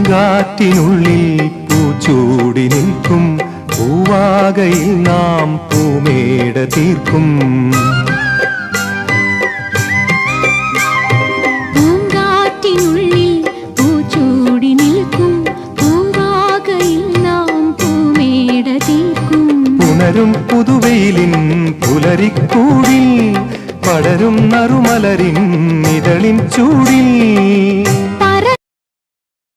പൂങ്കാറ്റിനുള്ളിൽ പൂച്ചൂടി നിൽക്കും പൂവാകയിൽ നാം പൂമേട തീർക്കും. പൂങ്കാറ്റിനുള്ളിൽ പൂച്ചൂടി നിൽക്കും പൂവാകയിൽ നാം പൂമേട തീർക്കും. പുണരും പുതുവെയിലിൻ പുലരിക്കൂടിൽ പടരും നറുമലരിൻ ഇതളിൻ ചൂടിൽ